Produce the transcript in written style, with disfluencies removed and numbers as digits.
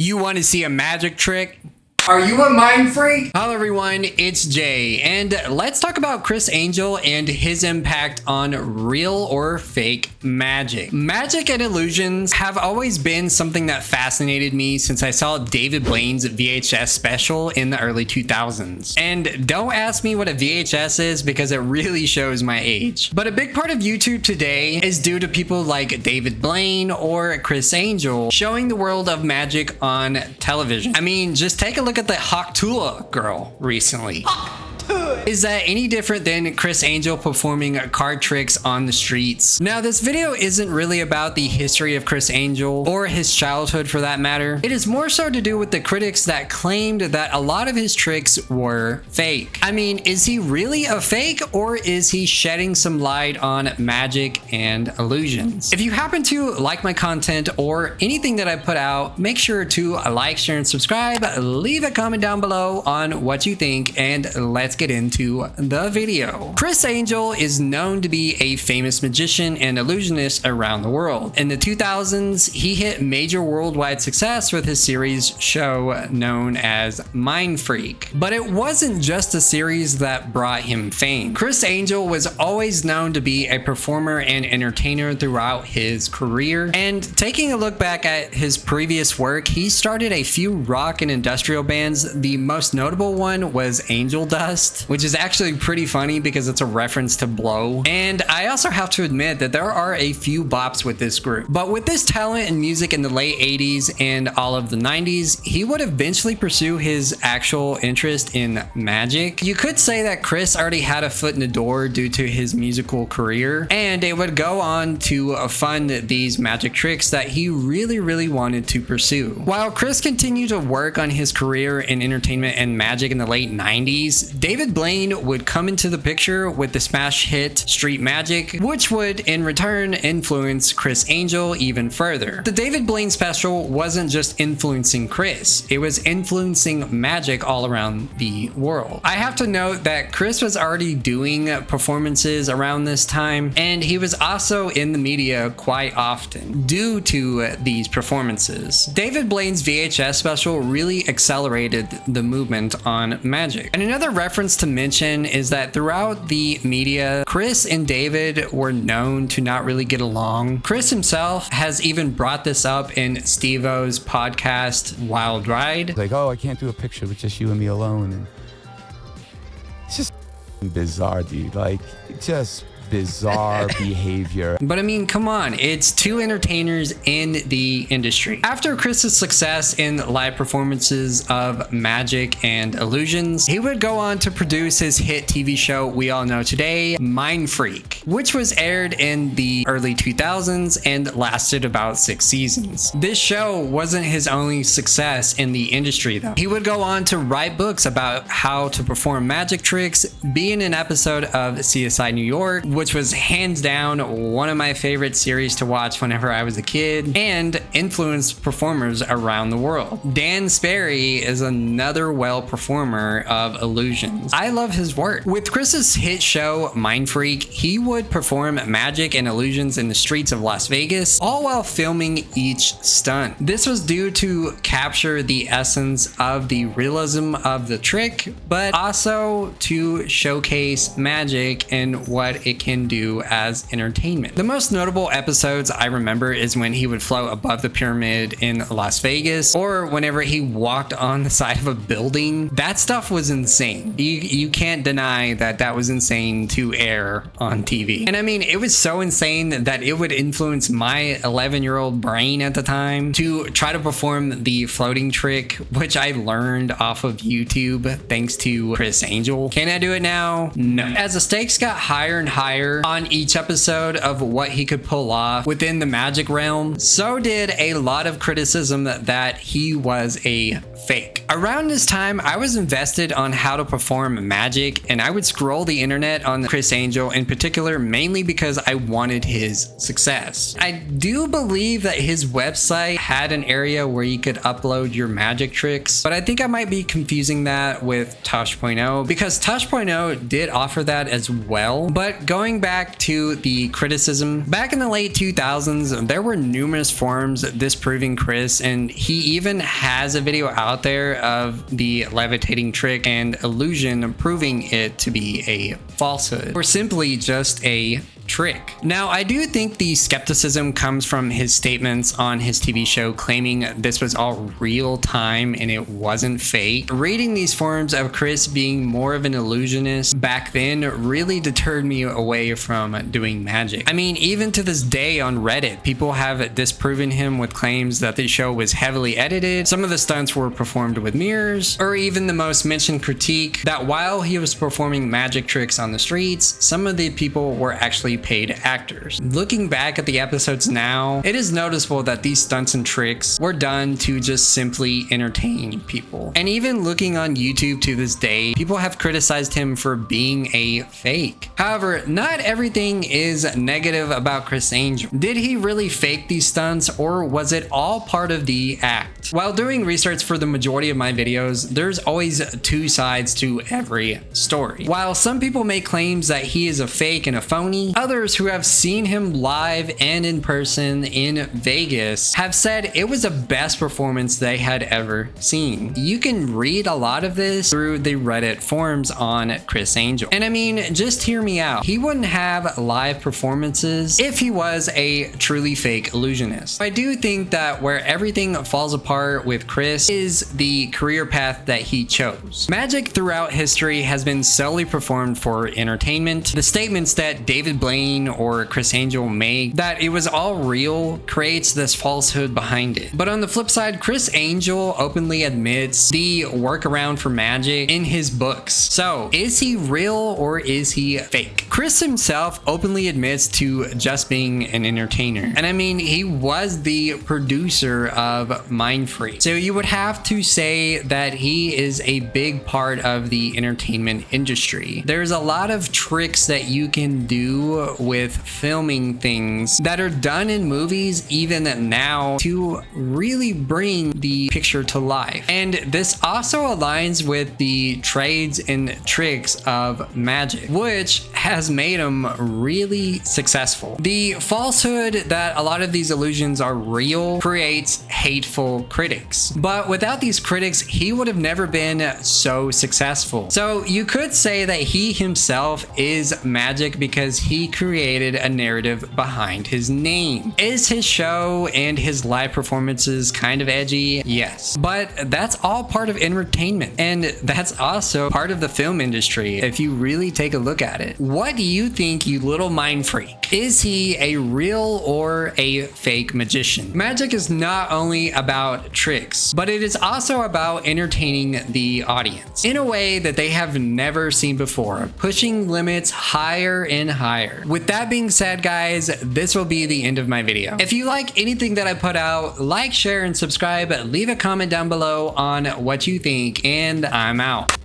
You want to see a magic trick? Are you a mind freak? Hello everyone, it's Jay, and let's talk about Criss Angel and his impact on real or fake magic. Magic and illusions have always been something that fascinated me since I saw David Blaine's VHS special in the early 2000s. And don't ask me what a VHS is because it really shows my age. But a big part of YouTube today is due to people like David Blaine or Criss Angel showing the world of magic on television. I mean, just take a look at the Hawktula girl recently. Is that any different than Criss Angel performing card tricks on the streets? Now, this video isn't really about the history of Criss Angel or his childhood for that matter. It is more so to do with the critics that claimed that a lot of his tricks were fake. I mean, is he really a fake or is he shedding some light on magic and illusions? If you happen to like my content or anything that I put out, make sure to like, share, and subscribe. Leave a comment down below on what you think, and let's get into the video. Criss Angel is known to be a famous magician and illusionist around the world. In the 2000s, he hit major worldwide success with his series show known as Mind Freak. But it wasn't just a series that brought him fame. Criss Angel was always known to be a performer and entertainer throughout his career. And taking a look back at his previous work, he started a few rock and industrial bands. The most notable one was Angel Dust, which is actually pretty funny because it's a reference to Blow. And I also have to admit that there are a few bops with this group. But with this talent in music in the late 80s and all of the 90s, he would eventually pursue his actual interest in magic. You could say that Criss already had a foot in the door due to his musical career, and it would go on to fund these magic tricks that he really wanted to pursue. While Criss continued to work on his career in entertainment and magic in the late 90s, David Blaine would come into the picture with the smash hit Street Magic, which would in return influence Criss Angel even further. The David Blaine special wasn't just influencing Criss, it was influencing magic all around the world. I have to note that Criss was already doing performances around this time, and he was also in the media quite often due to these performances. David Blaine's VHS special really accelerated the movement on magic. And another reference to mention is that throughout the media, Criss and David were known to not really get along. Criss himself has even brought this up in Steve-O's podcast, Wild Ride. Like, oh, I can't do a picture with just you and me alone. And it's just bizarre, dude. Like, just bizarre behavior. But I mean, come on, it's two entertainers in the industry. After Criss's success in live performances of magic and illusions, he would go on to produce his hit TV show we all know today, Mind Freak, which was aired in the early 2000s and lasted about 6 seasons. This show wasn't his only success in the industry though. He would go on to write books about how to perform magic tricks, be in an episode of CSI New York, which was hands down one of my favorite series to watch whenever I was a kid, and influenced performers around the world. Dan Sperry is another well performer of illusions. I love his work. With Criss's hit show Mind Freak, he would perform magic and illusions in the streets of Las Vegas, all while filming each stunt. This was due to capture the essence of the realism of the trick, but also to showcase magic and what it can do as entertainment. The most notable episodes I remember is when he would float above the pyramid in Las Vegas, or whenever he walked on the side of a building. That stuff was insane. You can't deny that that was insane to air on TV. And I mean, it was so insane that it would influence my 11-year-old brain at the time to try to perform the floating trick, which I learned off of YouTube thanks to Criss Angel. Can I do it now? No. As the stakes got higher and higher on each episode of what he could pull off within the magic realm, so did a lot of criticism that he was a fake. Around this time, I was invested on how to perform magic, and I would scroll the internet on Criss Angel in particular, mainly because I wanted his success. I do believe that his website had an area where you could upload your magic tricks, but I think I might be confusing that with Tosh.0 because Tosh.0 did offer that as well. But going going back to the criticism, back in the late 2000s, there were numerous forums disproving Criss, and he even has a video out there of the levitating trick and illusion proving it to be a falsehood or simply just a trick. Now, I do think the skepticism comes from his statements on his TV show claiming this was all real time and it wasn't fake. Reading these forums of Criss being more of an illusionist back then really deterred me away from doing magic. I mean, even to this day on Reddit, people have disproven him with claims that the show was heavily edited, some of the stunts were performed with mirrors, or even the most mentioned critique that while he was performing magic tricks on the streets, some of the people were actually paid actors. Looking back at the episodes now, it is noticeable that these stunts and tricks were done to just simply entertain people. And even looking on YouTube to this day, people have criticized him for being a fake. However, not everything is negative about Criss Angel. Did he really fake these stunts, or was it all part of the act? While doing research for the majority of my videos, there's always two sides to every story. While some people make claims that he is a fake and a phony, others who have seen him live and in person in Vegas have said it was the best performance they had ever seen. You can read a lot of this through the Reddit forums on Criss Angel. And I mean, just hear me out. He wouldn't have live performances if he was a truly fake illusionist. I do think that where everything falls apart with Criss is the career path that he chose. Magic throughout history has been solely performed for entertainment. The statements that David Blaine or Criss Angel make that it was all real creates this falsehood behind it. But on the flip side, Criss Angel openly admits the workaround for magic in his books. So is he real or is he fake? Criss himself openly admits to just being an entertainer. And I mean, he was the producer of Mind Freak. So you would have to say that he is a big part of the entertainment industry. There's a lot of tricks that you can do with filming things that are done in movies even now to really bring the picture to life. And this also aligns with the trades and tricks of magic, which has made him really successful. The falsehood that a lot of these illusions are real creates hateful critics. But without these critics, he would have never been so successful. So you could say that he himself is magic because he created a narrative behind his name. Is his show and his live performances kind of edgy? Yes. But that's all part of entertainment. And that's also part of the film industry if you really take a look at it. What do you think, you little mind freak? Is he a real or a fake magician? Magic is not only about tricks, but it is also about entertaining the audience in a way that they have never seen before, pushing limits higher and higher. With that being said, guys, this will be the end of my video. If you like anything that I put out, like, share, and subscribe. Leave a comment down below on what you think, and I'm out.